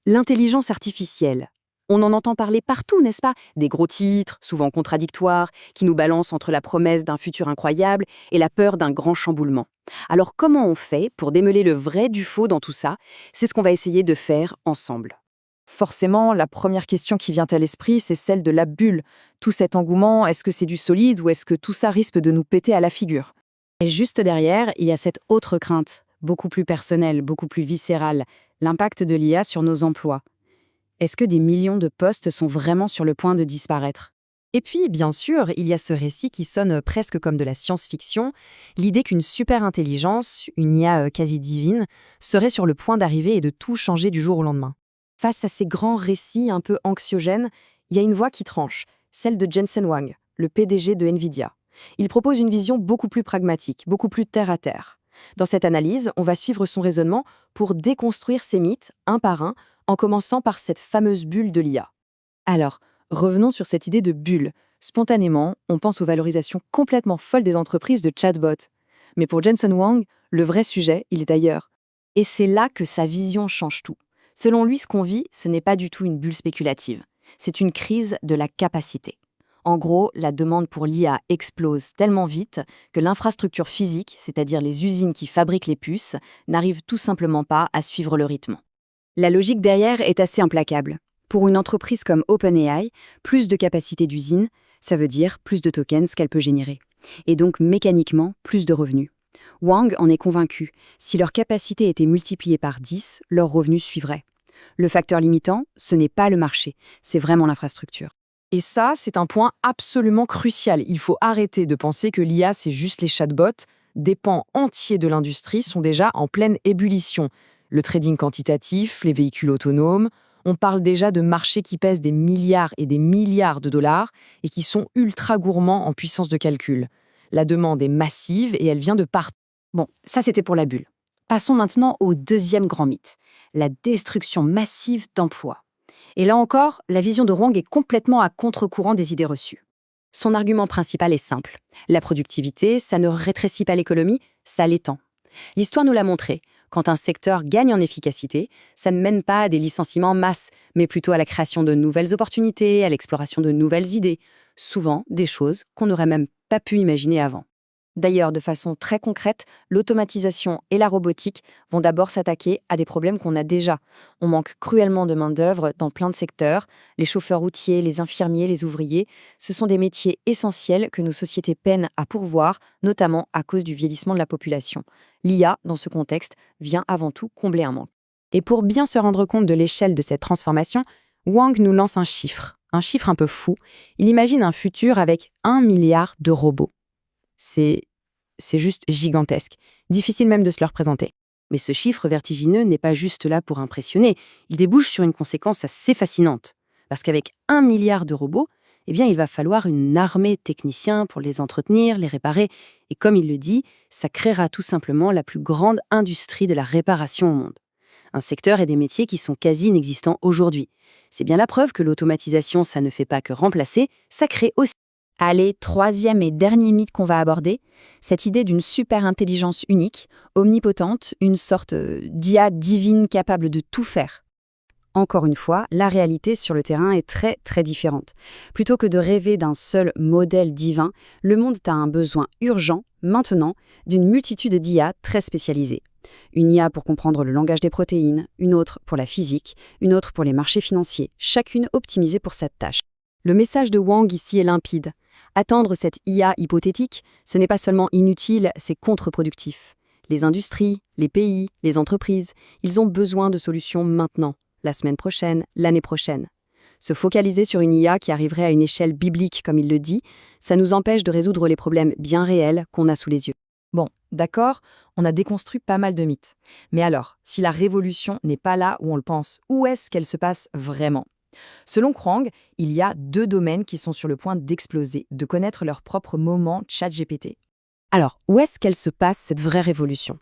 L'intelligence artificielle. On en entend parler partout, n'est-ce pas? Des gros titres, souvent contradictoires, qui nous balancent entre la promesse d'un futur incroyable et la peur d'un grand chamboulement. Alors comment on fait pour démêler le vrai du faux dans tout ça? C'est ce qu'on va essayer de faire ensemble. Forcément, la première question qui vient à l'esprit, c'est celle de la bulle. Tout cet engouement, est-ce que c'est du solide ou est-ce que tout ça risque de nous péter à la figure? Et juste derrière, il y a cette autre crainte, beaucoup plus personnelle, beaucoup plus viscérale, l'impact de l'IA sur nos emplois. Est-ce que des millions de postes sont vraiment sur le point de disparaître? Et puis, bien sûr, il y a ce récit qui sonne presque comme de la science-fiction, l'idée qu'une super intelligence, une IA quasi divine, serait sur le point d'arriver et de tout changer du jour au lendemain. Face à ces grands récits un peu anxiogènes, il y a une voix qui tranche, celle de Jensen Huang, le PDG de Nvidia. Il propose une vision beaucoup plus pragmatique, beaucoup plus terre-à-terre. Dans cette analyse, on va suivre son raisonnement pour déconstruire ces mythes, un par un, en commençant par cette fameuse bulle de l'IA. Alors, revenons sur cette idée de bulle. Spontanément, on pense aux valorisations complètement folles des entreprises de chatbots. Mais pour Jensen Huang, le vrai sujet, il est ailleurs. Et c'est là que sa vision change tout. Selon lui, ce qu'on vit, ce n'est pas du tout une bulle spéculative. C'est une crise de la capacité. En gros, la demande pour l'IA explose tellement vite que l'infrastructure physique, c'est-à-dire les usines qui fabriquent les puces, n'arrive tout simplement pas à suivre le rythme. La logique derrière est assez implacable. Pour une entreprise comme OpenAI, plus de capacité d'usine, ça veut dire plus de tokens qu'elle peut générer. Et donc mécaniquement, plus de revenus. Wang en est convaincu. Si leur capacité était multipliée par 10, leurs revenus suivraient. Le facteur limitant, ce n'est pas le marché, c'est vraiment l'infrastructure. Et ça, c'est un point absolument crucial. Il faut arrêter de penser que l'IA, c'est juste les chatbots. Des pans entiers de l'industrie sont déjà en pleine ébullition. Le trading quantitatif, les véhicules autonomes. On parle déjà de marchés qui pèsent des milliards et des milliards de dollars et qui sont ultra gourmands en puissance de calcul. La demande est massive et elle vient de partout. Bon, ça c'était pour la bulle. Passons maintenant au deuxième grand mythe, la destruction massive d'emplois. Et là encore, la vision de Huang est complètement à contre-courant des idées reçues. Son argument principal est simple. La productivité, ça ne rétrécit pas l'économie, ça l'étend. L'histoire nous l'a montré. Quand un secteur gagne en efficacité, ça ne mène pas à des licenciements en masse, mais plutôt à la création de nouvelles opportunités, à l'exploration de nouvelles idées. Souvent, des choses qu'on n'aurait même pas pu imaginer avant. D'ailleurs, de façon très concrète, l'automatisation et la robotique vont d'abord s'attaquer à des problèmes qu'on a déjà. On manque cruellement de main-d'œuvre dans plein de secteurs. Les chauffeurs routiers, les infirmiers, les ouvriers, ce sont des métiers essentiels que nos sociétés peinent à pourvoir, notamment à cause du vieillissement de la population. L'IA, dans ce contexte, vient avant tout combler un manque. Et pour bien se rendre compte de l'échelle de cette transformation, Wang nous lance un chiffre un peu fou. Il imagine un futur avec 1 milliard de robots. C'est juste gigantesque. Difficile même de se le représenter. Mais ce chiffre vertigineux n'est pas juste là pour impressionner. Il débouche sur une conséquence assez fascinante. Parce qu'avec 1 milliard de robots, eh bien, il va falloir une armée de techniciens pour les entretenir, les réparer. Et comme il le dit, ça créera tout simplement la plus grande industrie de la réparation au monde. Un secteur et des métiers qui sont quasi inexistants aujourd'hui. C'est bien la preuve que l'automatisation, ça ne fait pas que remplacer, ça crée aussi. Allez, troisième et dernier mythe qu'on va aborder, cette idée d'une super intelligence unique, omnipotente, une sorte d'IA divine capable de tout faire. Encore une fois, la réalité sur le terrain est très très différente. Plutôt que de rêver d'un seul modèle divin, le monde a un besoin urgent, maintenant, d'une multitude d'IA très spécialisées. Une IA pour comprendre le langage des protéines, une autre pour la physique, une autre pour les marchés financiers, chacune optimisée pour cette tâche. Le message de Wang ici est limpide. Attendre cette IA hypothétique, ce n'est pas seulement inutile, c'est contre-productif. Les industries, les pays, les entreprises, ils ont besoin de solutions maintenant, la semaine prochaine, l'année prochaine. Se focaliser sur une IA qui arriverait à une échelle biblique, comme il le dit, ça nous empêche de résoudre les problèmes bien réels qu'on a sous les yeux. Bon, d'accord, on a déconstruit pas mal de mythes. Mais alors, si la révolution n'est pas là où on le pense, où est-ce qu'elle se passe vraiment ? Selon Huang, il y a 2 domaines qui sont sur le point d'exploser, de connaître leur propre moment ChatGPT. Alors, où est-ce qu'elle se passe, cette vraie révolution ?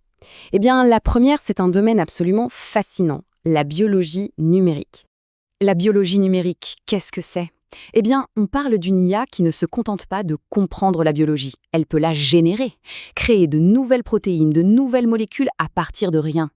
Eh bien, la première, c'est un domaine absolument fascinant, la biologie numérique. La biologie numérique, qu'est-ce que c'est ? Eh bien, on parle d'une IA qui ne se contente pas de comprendre la biologie, elle peut la générer, créer de nouvelles protéines, de nouvelles molécules à partir de rien.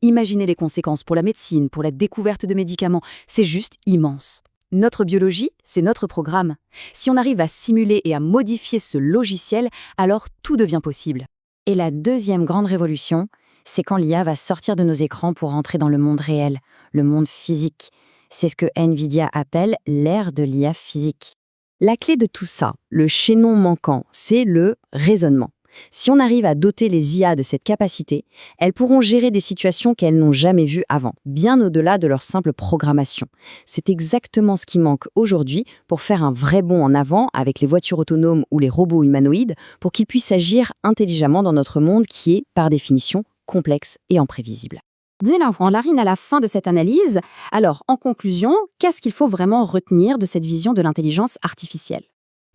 Imaginez les conséquences pour la médecine, pour la découverte de médicaments, c'est juste immense. Notre biologie, c'est notre programme. Si on arrive à simuler et à modifier ce logiciel, alors tout devient possible. Et la deuxième grande révolution, c'est quand l'IA va sortir de nos écrans pour entrer dans le monde réel, le monde physique. C'est ce que NVIDIA appelle l'ère de l'IA physique. La clé de tout ça, le chaînon manquant, c'est le raisonnement. Si on arrive à doter les IA de cette capacité, elles pourront gérer des situations qu'elles n'ont jamais vues avant, bien au-delà de leur simple programmation. C'est exactement ce qui manque aujourd'hui pour faire un vrai bond en avant avec les voitures autonomes ou les robots humanoïdes, pour qu'ils puissent agir intelligemment dans notre monde qui est, par définition, complexe et imprévisible. Dis-moi, Larine, à la fin de cette analyse, alors, en conclusion, qu'est-ce qu'il faut vraiment retenir de cette vision de l'intelligence artificielle ?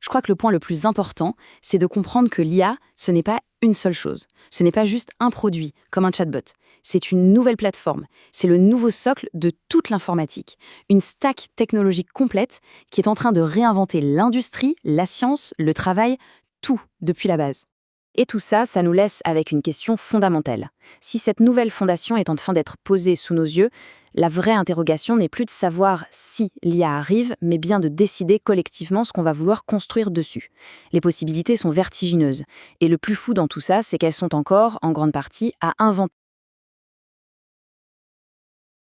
Je crois que le point le plus important, c'est de comprendre que l'IA, ce n'est pas une seule chose. Ce n'est pas juste un produit, comme un chatbot. C'est une nouvelle plateforme. C'est le nouveau socle de toute l'informatique. Une stack technologique complète qui est en train de réinventer l'industrie, la science, le travail, tout depuis la base. Et tout ça, ça nous laisse avec une question fondamentale. Si cette nouvelle fondation est en train d'être posée sous nos yeux, la vraie interrogation n'est plus de savoir si l'IA arrive, mais bien de décider collectivement ce qu'on va vouloir construire dessus. Les possibilités sont vertigineuses. Et le plus fou dans tout ça, c'est qu'elles sont encore, en grande partie, à inventer.